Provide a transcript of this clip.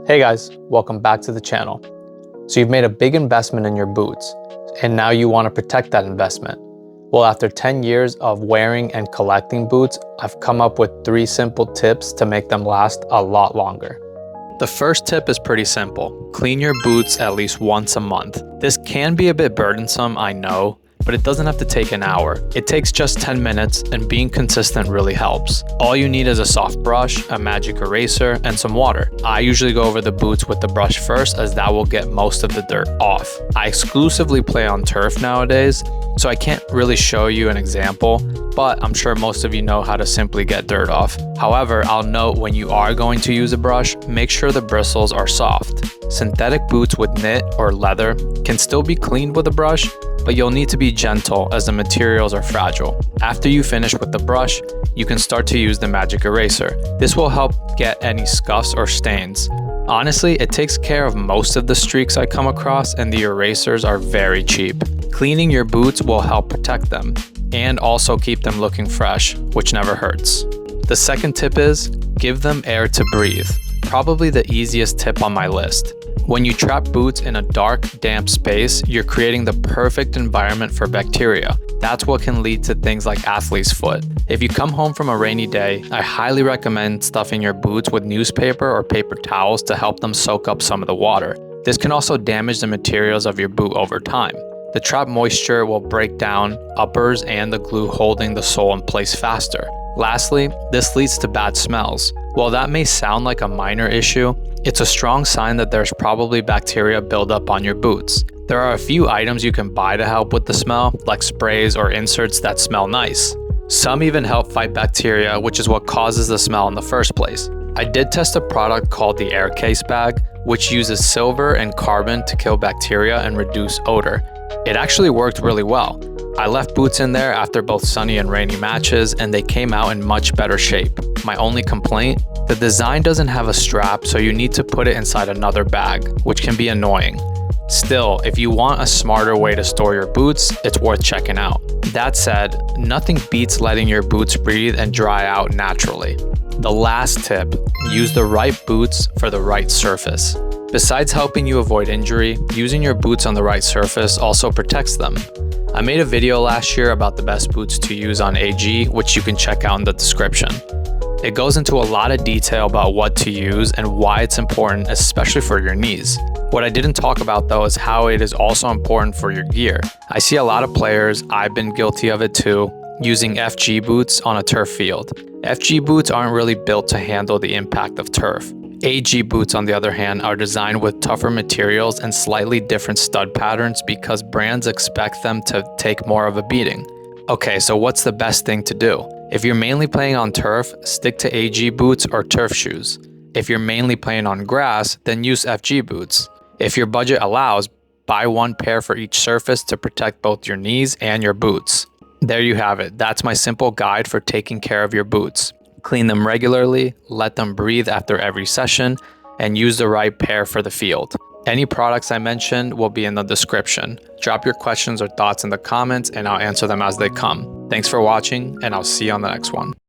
Hey guys, welcome back to the channel. So you've made a big investment in your boots, and now you want to protect that investment. Well, after 10 years of wearing and collecting boots, I've come up with 3 simple tips to make them last a lot longer. The first tip is pretty simple. Clean your boots at least once a month. This can be a bit burdensome, I know, but it doesn't have to take an hour. It takes just 10 minutes, and being consistent really helps. All you need is a soft brush, a magic eraser, and some water. I usually go over the boots with the brush first, as that will get most of the dirt off. I exclusively play on turf nowadays, so I can't really show you an example, but I'm sure most of you know how to simply get dirt off. However, I'll note when you are going to use a brush, make sure the bristles are soft. Synthetic boots with knit or leather can still be cleaned with a brush, but you'll need to be gentle as the materials are fragile. After you finish with the brush, you can start to use the magic eraser. This will help get any scuffs or stains. Honestly, it takes care of most of the streaks I come across, and the erasers are very cheap. Cleaning your boots will help protect them and also keep them looking fresh, which never hurts. The second tip is give them air to breathe. Probably the easiest tip on my list. When you trap boots in a dark, damp space, you're creating the perfect environment for bacteria. That's what can lead to things like athlete's foot. If you come home from a rainy day, I highly recommend stuffing your boots with newspaper or paper towels to help them soak up some of the water. This can also damage the materials of your boot over time. The trapped moisture will break down uppers and the glue holding the sole in place faster. Lastly, this leads to bad smells. While that may sound like a minor issue, it's a strong sign that there's probably bacteria buildup on your boots. There are a few items you can buy to help with the smell, like sprays or inserts that smell nice. Some even help fight bacteria, which is what causes the smell in the first place. I did test a product called the Aercase bag, which uses silver and carbon to kill bacteria and reduce odor. It actually worked really well. I left boots in there after both sunny and rainy matches, and they came out in much better shape. My only complaint? The design doesn't have a strap, so you need to put it inside another bag, which can be annoying. Still, if you want a smarter way to store your boots, it's worth checking out. That said, nothing beats letting your boots breathe and dry out naturally. The last tip, use the right boots for the right surface. Besides helping you avoid injury, using your boots on the right surface also protects them. I made a video last year about the best boots to use on AG, which you can check out in the description. It goes into a lot of detail about what to use and why it's important, especially for your knees. What I didn't talk about though is how it is also important for your gear. I see a lot of players, I've been guilty of it too, using FG boots on a turf field. FG boots aren't really built to handle the impact of turf. AG boots, on the other hand, are designed with tougher materials and slightly different stud patterns because brands expect them to take more of a beating. Okay, so what's the best thing to do? If you're mainly playing on turf, stick to AG boots or turf shoes. If you're mainly playing on grass, then use FG boots. If your budget allows, buy one pair for each surface to protect both your knees and your boots. There you have it. That's my simple guide for taking care of your boots. Clean them regularly, let them breathe after every session, and use the right pair for the field. Any products I mentioned will be in the description. Drop your questions or thoughts in the comments and I'll answer them as they come. Thanks for watching, and I'll see you on the next one.